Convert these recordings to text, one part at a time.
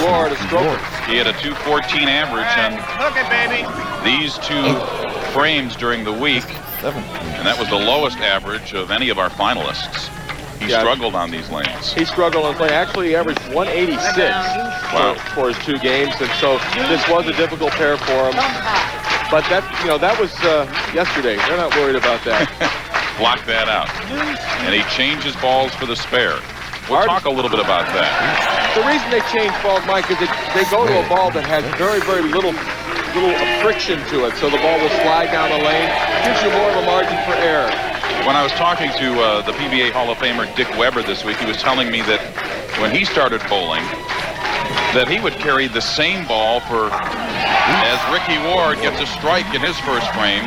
Ward, a stroker. He had a 214 average on these two frames during the week, and that was the lowest average of any of our finalists. He struggled on these lanes. He struggled on play. Actually, he averaged 186 for his 2 games, and so this was a difficult pair for him. But that, that was yesterday. They're not worried about that. Block that out. And he changes balls for the spare. We'll talk a little bit about that. The reason they change balls, Mike, is they go to a ball that has very, very little friction to it, so the ball will slide down the lane. Gives you more of a margin for error. When I was talking to the PBA Hall of Famer Dick Weber this week, he was telling me that when he started bowling, that he would carry the same ball as Ricky Ward gets a strike in his first frame.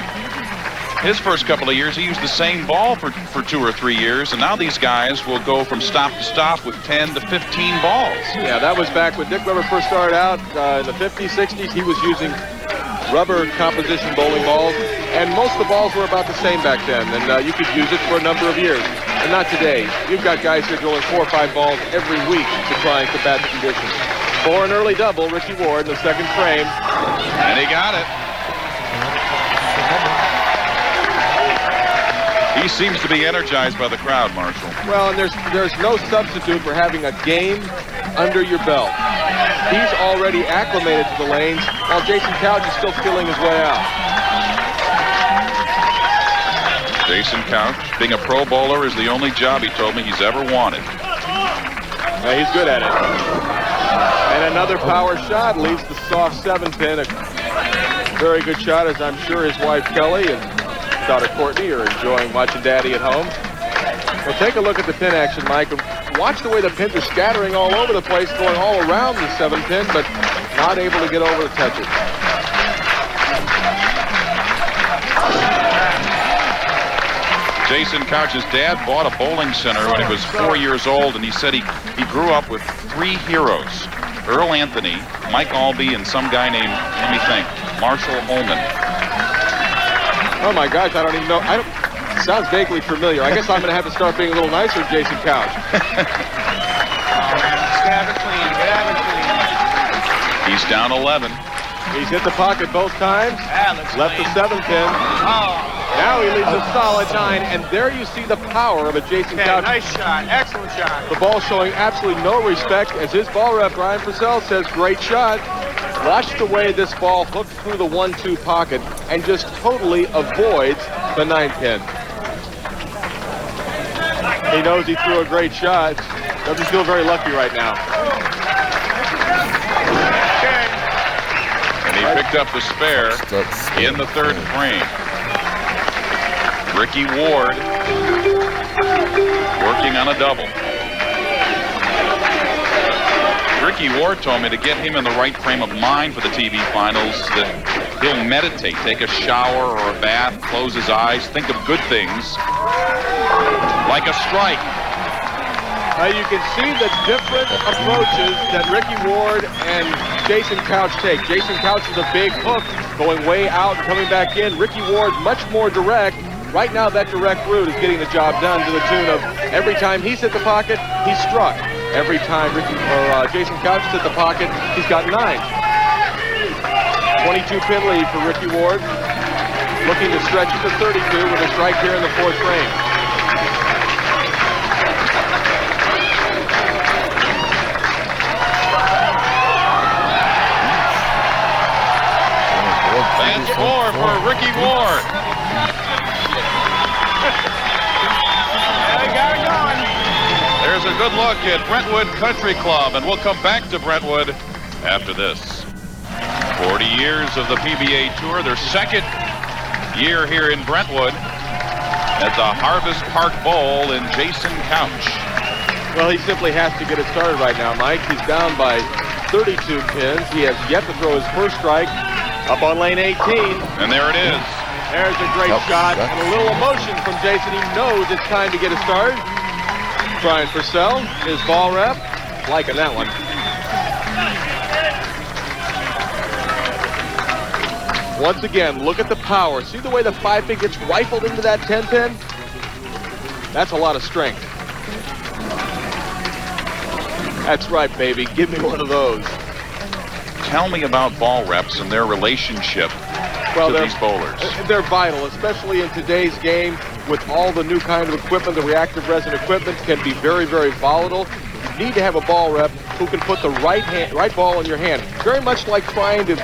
His first couple of years, he used the same ball for 2 or 3 years, and now these guys will go from stop to stop with 10 to 15 balls. Yeah, that was back when Dick Weber first started out in the 50s, 60s. He was using rubber composition bowling balls, and most of the balls were about the same back then, and you could use it for a number of years. And not today. You've got guys here drilling 4 or 5 balls every week to try and combat the conditions. For an early double, Ricky Ward in the second frame. And he got it. He seems to be energized by the crowd, Marshall. Well, and there's no substitute for having a game under your belt. He's already acclimated to the lanes, while Jason Couch is still feeling his way out. Jason Couch, being a pro bowler, is the only job he told me he's ever wanted. Yeah, he's good at it. And another power shot leaves the soft 7-pin. A very good shot, as I'm sure his wife Kelly and daughter Courtney are enjoying watching Daddy at home. Well, take a look at the pin action, Mike. Watch the way the pins are scattering all over the place, going all around the 7-pin, but not able to get over to touch it. Jason Couch's dad bought a bowling center when he was 4 years old, and he said he grew up with 3 heroes: Earl Anthony, Mike Albee, and some guy named, let me think, Marshall Holman. Oh my gosh, I don't even know. Sounds vaguely familiar. I guess I'm going to have to start being a little nicer to Jason Couch. He's down 11. He's hit the pocket both times. Left the 7-pin. Now he leaves a solid 9, and there you see the power of a Jason Couch. Nice shot. Excellent shot. The ball showing absolutely no respect, as his ball rep, Brian Purcell, says, great shot. Watch the way this ball hooks through the 1-2 pocket and just totally avoids the 9-pin. He knows he threw a great shot. Doesn't feel very lucky right now. And he picked up the spare in the 3rd frame. Ricky Ward working on a double. Ricky Ward told me to get him in the right frame of mind for the TV finals, that he'll meditate, take a shower or a bath, close his eyes, think of good things, like a strike. Now you can see the different approaches that Ricky Ward and Jason Couch take. Jason Couch is a big hook, going way out and coming back in. Ricky Ward much more direct. Right now that direct route is getting the job done to the tune of every time he's hit the pocket, he's struck. Every time Jason Couch hit the pocket, he's got 9. 22-pin lead for Ricky Ward. Looking to stretch it to 32 with a strike here in the 4th frame. That's 4 for Ricky Ward. They got it going. There's a good look at Brentwood Country Club, and we'll come back to Brentwood after this. 40 years of the PBA Tour, their 2nd year here in Brentwood at the Harvest Park Bowl in Jason Couch. Well, he simply has to get it started right now, Mike. He's down by 32 pins. He has yet to throw his first strike up on lane 18. And there it is. There's a great shot and a little emotion from Jason. He knows it's time to get it started. Brian Purcell, his ball rep, liking that one. Once again, look at the power. See the way the 5-pin gets rifled into that 10-pin? That's a lot of strength. That's right, baby. Give me one of those. Tell me about ball reps and their relationship to these bowlers. They're vital, especially in today's game with all the new kind of equipment. The reactive resin equipment can be very, very volatile. You need to have a ball rep who can put the right ball in your hand. Very much like trying to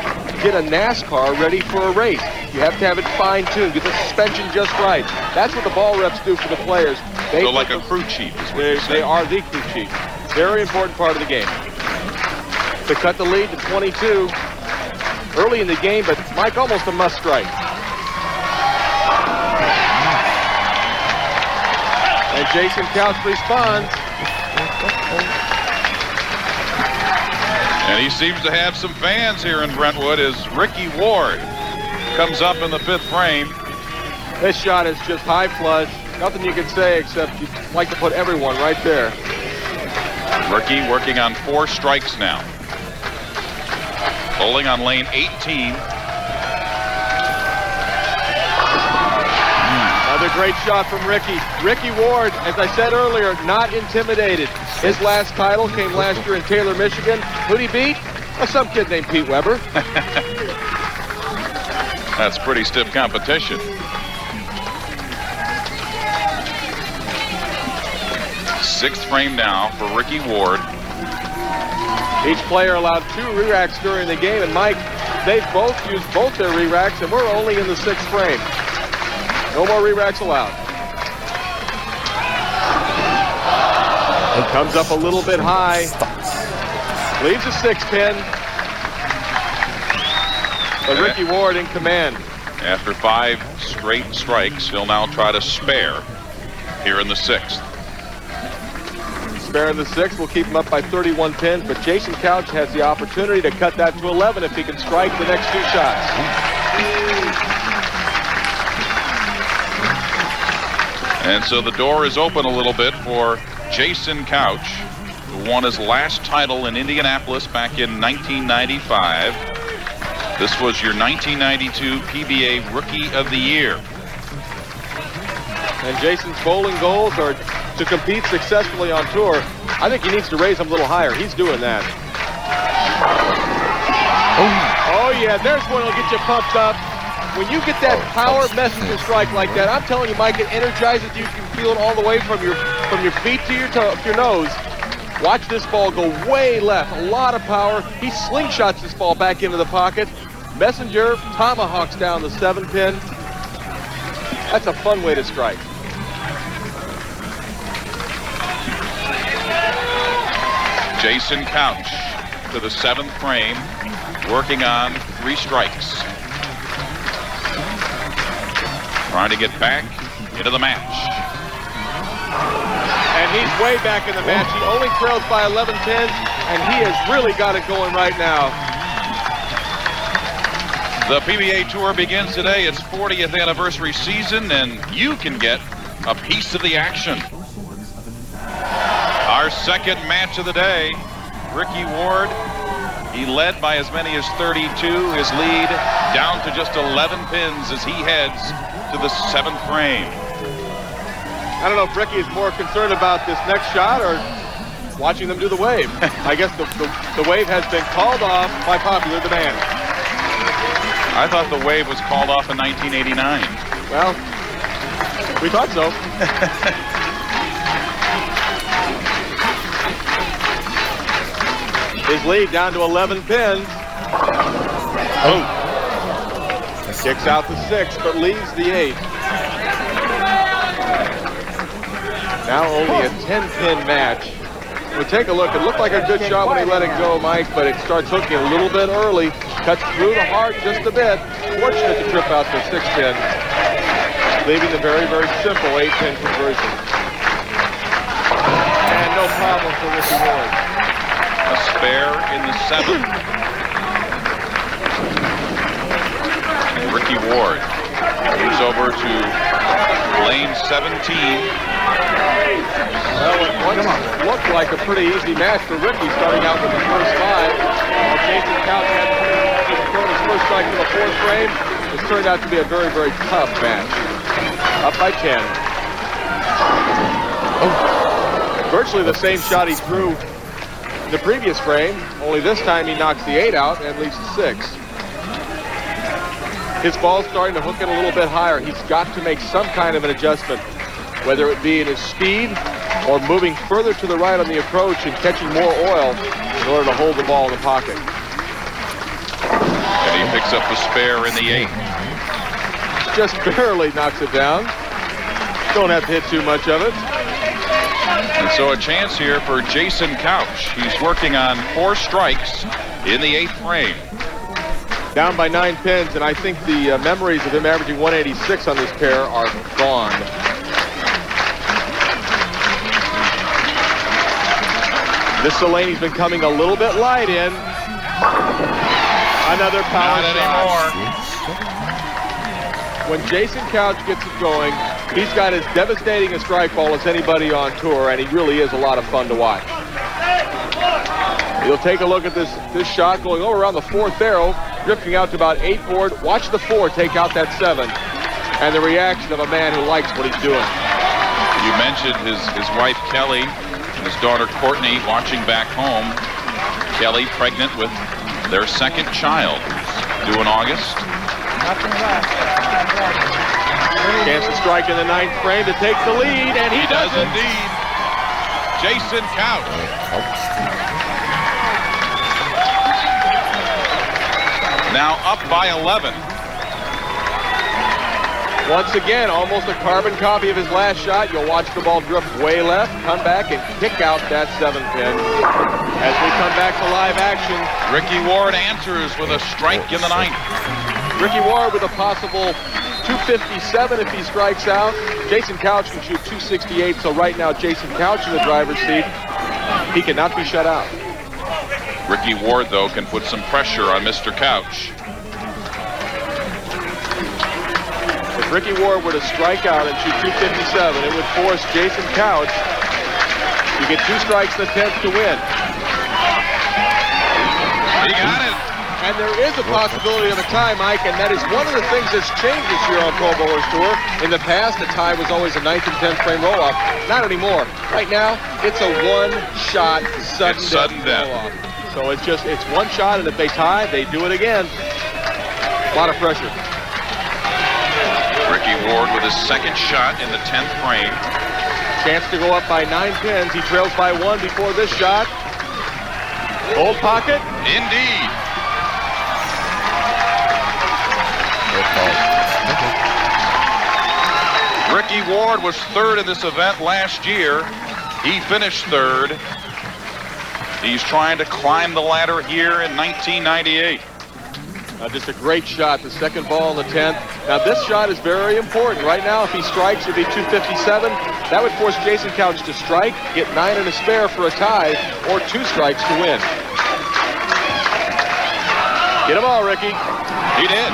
get a NASCAR ready for a race. You have to have it fine-tuned, get the suspension just right. That's what the ball reps do for the players. So like a crew chief is what you're saying. They are the crew chief. Very important part of the game. To cut the lead to 22 early in the game, but Mike, almost a must strike. And Jason Couch responds. And he seems to have some fans here in Brentwood as Ricky Ward comes up in the 5th frame. This shot is just high flush. Nothing you can say except you'd like to put everyone right there. Ricky working on 4 strikes now. Bowling on lane 18. Another great shot from Ricky. Ricky Ward, as I said earlier, not intimidated. His last title came last year in Taylor, Michigan. Who'd he beat? Some kid named Pete Weber. That's pretty stiff competition. Sixth frame now for Ricky Ward. Each player allowed 2 re-racks during the game, and Mike, they've both used both their re-racks, and we're only in the 6th frame. No more re-racks allowed. It comes up a little bit high. Leaves a 6-pin. But Ricky Ward in command. After 5 straight strikes, he'll now try to spare here in the 6th. Spare in the 6th will keep him up by 31 pins, but Jason Couch has the opportunity to cut that to 11 if he can strike the next 2 shots. And so the door is open a little bit for Jason Couch, who won his last title in Indianapolis back in 1995. This was your 1992 PBA Rookie of the Year. And Jason's bowling goals are to compete successfully on tour. I think he needs to raise them a little higher. He's doing that. Oh yeah, there's one that'll get you pumped up. When you get that power messenger strike like that, I'm telling you, Mike, it energizes you. You can feel it all the way from your feet to your nose. Watch this ball go way left. A lot of power. He slingshots this ball back into the pocket. Messenger tomahawks down the 7-pin. That's a fun way to strike. Jason Couch to the 7th frame, working on 3 strikes. Trying to get back into the match. And he's way back in the match. He only trails by 11 pins, and he has really got it going right now. The PBA Tour begins today, its 40th anniversary season, and you can get a piece of the action. Our second match of the day, Ricky Ward. He led by as many as 32. His lead down to just 11 pins as he heads to the 7th frame. I don't know if Ricky is more concerned about this next shot or watching them do the wave. I guess the wave has been called off by popular demand. I thought the wave was called off in 1989. Well, we thought so. His lead down to 11 pins. Oh. Kicks out the 6th, but leaves the 8th. Now only a 10-pin match. We take a look. It looked like a good shot when he let it go, Mike, but it starts hooking a little bit early. Cuts through the heart just a bit. Fortunate to trip out the 6-pin, leaving the very, very simple 8-pin conversion. And no problem for Ricky Ward. A spare in the 7th. And Ricky Ward moves over to lane 17. Well, it once looked like a pretty easy match for Ricky, starting out with the first 5. Jason Couch had thrown his first strike to the 4th frame. It's turned out to be a very, very tough match. Up by 10. Oh. Virtually the same shot he threw the previous frame, only this time he knocks the 8 out and leaves the 6. His ball's starting to hook it a little bit higher. He's got to make some kind of an adjustment, whether it be in his speed or moving further to the right on the approach and catching more oil in order to hold the ball in the pocket. And he picks up a spare in the 8. Just barely knocks it down. Don't have to hit too much of it. And so a chance here for Jason Couch. He's working on 4 strikes in the 8th frame. Down by 9 pins, and I think the memories of him averaging 186 on this pair are gone. This Delaney's been coming a little bit light in. Another power Not shot. anymore. When Jason Couch gets it going, he's got as devastating a strike ball as anybody on tour, and he really is a lot of fun to watch. You'll take a look at this shot going over around the 4th arrow, drifting out to about 8 board. Watch the 4 take out that 7, and the reaction of a man who likes what he's doing. You mentioned his wife Kelly and his daughter Courtney watching back home. Kelly pregnant with their 2nd child, due in August. Chance to strike in the 9th frame to take the lead, and he does does it. indeed. Jason Couch. Now up by 11. Once again, almost a carbon copy of his last shot. You'll watch the ball drift way left, come back and kick out that 7 pin. As we come back to live action, Ricky Ward answers with a strike in the 9th. Ricky Ward with a possible 257 if he strikes out. Jason Couch can shoot 268, so right now Jason Couch in the driver's seat. He cannot be shut out. Ricky Ward, though, can put some pressure on Mr. Couch. If Ricky Ward were to strike out and shoot 257, it would force Jason Couch to get 2 strikes in the 10th to win. He got it. And there is a possibility of a tie, Mike, and that is one of the things that's changed this year on Pro Bowlers Tour. In the past, a tie was always a 9th and 10th frame roll-off. Not anymore. Right now, it's a one-shot sudden death roll-off. So it's one shot, and if they tie, they do it again. A lot of pressure. Ricky Ward with his 2nd shot in the 10th frame. Chance to go up by 9 pins. He trails by 1 before this shot. Old pocket. Indeed. Ricky Ward was 3rd in this event last year. He finished 3rd. He's trying to climb the ladder here in 1998. Just a great shot, the 2nd ball in the 10th. Now this shot is very important. Right now, if he strikes, it'd be 257. That would force Jason Couch to strike, get 9 and a spare for a tie, or 2 strikes to win. Get them all, Ricky. He did.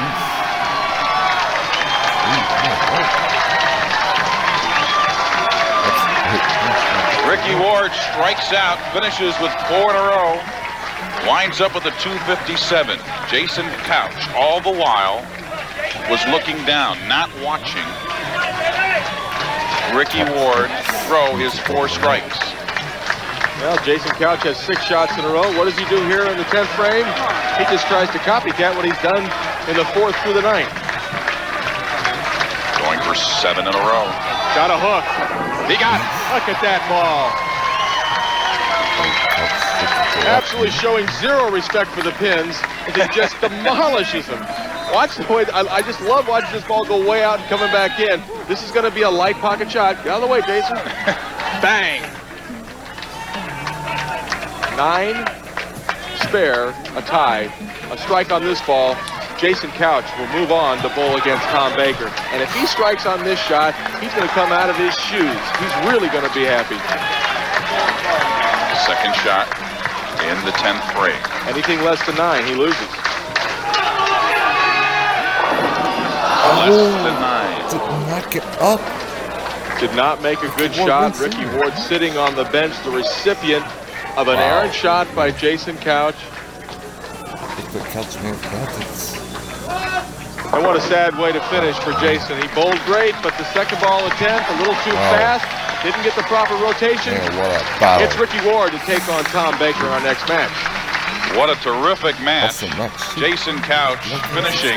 Ricky Ward strikes out, finishes with 4 in a row, winds up with a 257. Jason Couch, all the while, was looking down, not watching Ricky Ward throw his 4 strikes. Well, Jason Couch has 6 shots in a row. What does he do here in the 10th frame? He just tries to copycat what he's done in the 4th through the 9th. Going for 7 in a row. Got a hook. He got it. Look at that ball. Absolutely showing zero respect for the pins. And he just demolishes them. Watch the way, I just love watching this ball go way out and coming back in. This is going to be a light pocket shot. Get out of the way, Jason. Bang. 9 spare, a tie, a strike on this ball. Jason Couch will move on to bowl against Tom Baker. And if he strikes on this shot, he's going to come out of his shoes. He's really going to be happy. 2nd shot in the 10th frame. Anything less than 9, he loses. Less than 9. Did not get up. Did not make a good shot. Ricky Ward sitting on the bench, the recipient of an errant shot by Jason Couch. And what a sad way to finish for Jason. He bowled great, but the 2nd ball attempt, a little too fast. Didn't get the proper rotation. Man, what a battle. It's Ricky Ward to take on Tom Baker in our next match. What a terrific match. That's the next. Jason Couch finishing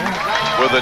with a